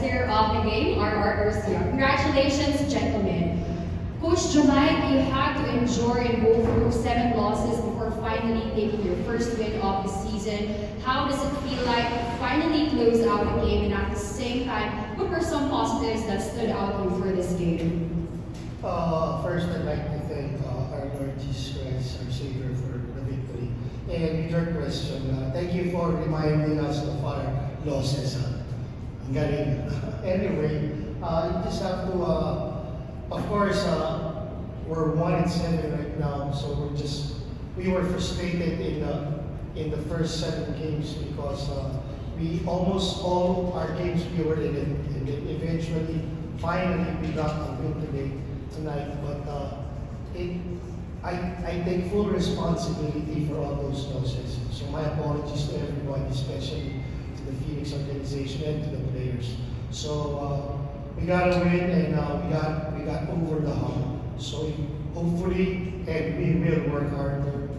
player of the game, RR Garcia. Congratulations, gentlemen. Coach Jomai, you had to endure and go through 7 losses before finally taking your first win of the season. How does it feel like to finally close out the game, and at the same time, what were some positives that stood out to you for this game? First, I'd like to thank our Lord Jesus Christ, our Savior, for the victory. And with your question, thank you for reminding us of our losses. Ang galing. Anyway, you just have to, of course, we're 1-7 right now, so we were frustrated in the first 7 games because we almost all our games we were in it, and then eventually, finally, we got a win tonight. But I take full responsibility for all those losses. So my apologies to everybody, especially to the Phoenix organization and to the players. So we got a win, and we got over the hump. So hopefully, and we will work harder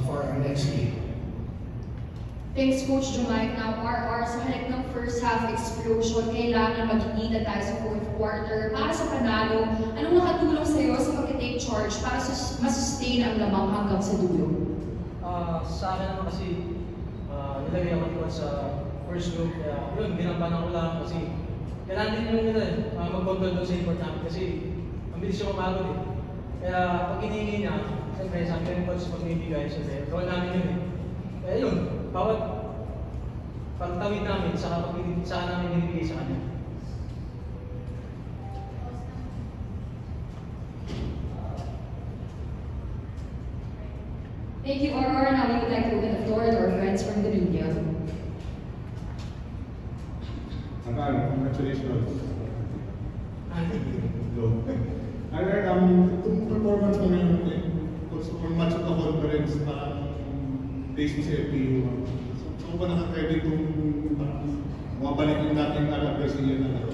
for our next game. Thanks, Coach Jomai. Now, RR, sa halip ng first half explosion, kailangan mag-inita tayo sa fourth quarter para sa panalo. Anong nakatulong sa iyo sa pag-take charge para masustain ang lamang hanggang sa dulo? Sa akin naman kasi, nilagay ako sa first group. Kaya yun, ginampanan ko lang kasi kailangan din yung mag-control doon sa import namin kasi ang bilis yung umagod eh. Kaya pag inihingi niya, siyempre, sa akin yung coach magbibigay, siyempre, role namin yun eh. Kaya yun, bawat pagtawid namin, saan namin nilibigay sa kanya. Thank you, RR. Now we would like to open the floor to our friends from the media. Congratulations. RR, itong performance mo ngayon, kung match of the conference, based mo sa FPU, so ba nakaka-ready kung mabalik yung dating Garcia na laro?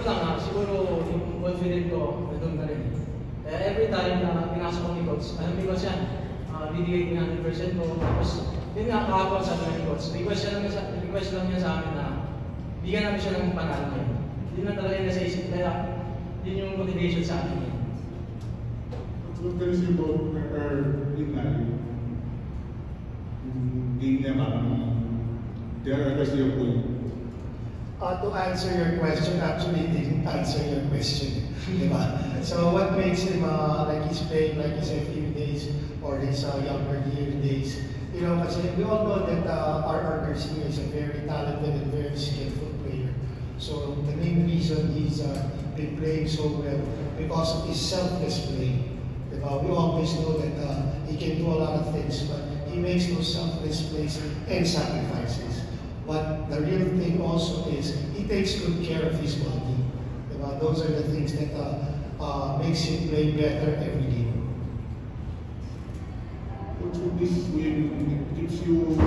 Ito lang siguro yung confident ko, nandun na rin. Kaya every time na pinasok ko ni Coach, alam ni Coach yan, bibigay ko 100% ko. Tapos, yun nga kahapon sa ni Coach, request lang niya sa amin na bigyan namin siya ng panalo ngayon. Yun na talaga yung nasa isip, kaya yun yung motivation sa akin. So, there is about in game niya there are Garcia po. To answer your question, actually didn't answer your question. Diba? So what makes him like he's playing like his FU days or his younger year days? You know, kasi we all know that RR Garcia is a very talented and very skillful player. So the main reason he's been playing so well because of his selfless play. Diba? We always know that he can do a lot of things, but he makes those selfless plays and sacrifices. But the real thing also is he takes good care of his body. Diba? Those are the things that makes him play better every game. So this win gives you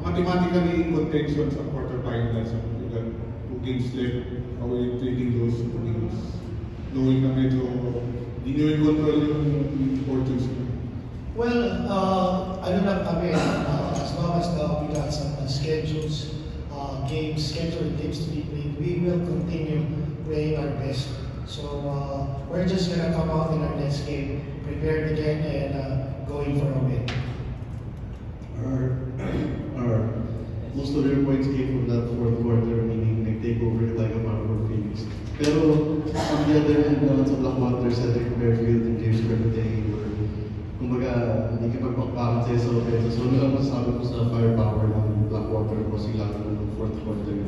mathematically contention sa quarterfinals. You got 2 games left. How are you taking those 2 games? Knowing na medyo hindi nyo yung control yung fortunes. Well, ano lang kami, as long as we got some schedules, scheduled games to be played, we will continue playing our best. So we're just gonna come out in our next game, prepared again, and going for a win. Most of your points came from that fourth quarter, meaning take over like a power for Phoenix. Pero on the other hand, naman sa Blackwater, Cedric Fairfield and James Bernaday were, kumbaga, hindi ka pagpakpakan sa'yo sa offense. So ano lang masasabi ko sa firepower ng Blackwater kasi lang ng fourth quarter?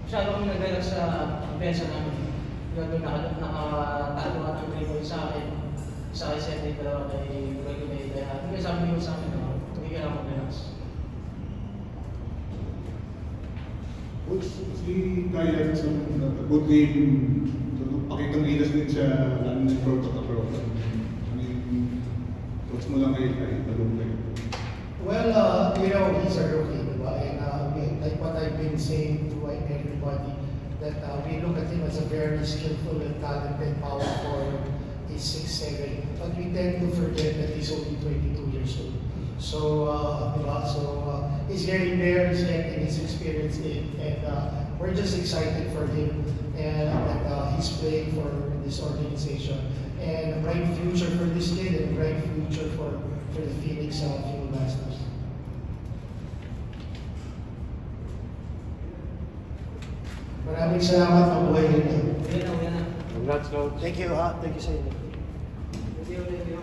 Masyado kami nag-relax sa offense namin. Doon nakatalo ng dribble sa akin. Isa kay Cedric, dalawa kay Bernaday. Kaya hindi sabi ko sa amin, hindi ka lang mag-relax. Si Kaya sa good game, pakitang ilas din siya ng protocol. What's mo lang kayo talungkay? Well, you know, he's a rookie, diba? And like what I've been saying to everybody, that we look at him as a very skillful and talented power forward. He's 6'7", but we tend to forget that he's only 22 years old. So, he's getting there, he's getting his experience in, and we're just excited for him. And he's playing for this organization. And a bright future for this kid, and a bright future for the Phoenix Fuel Masters. Maraming salamat, mabuhay nito. Yan na. Congrats, Coach. Thank you, thank you sa inyo. Thank you.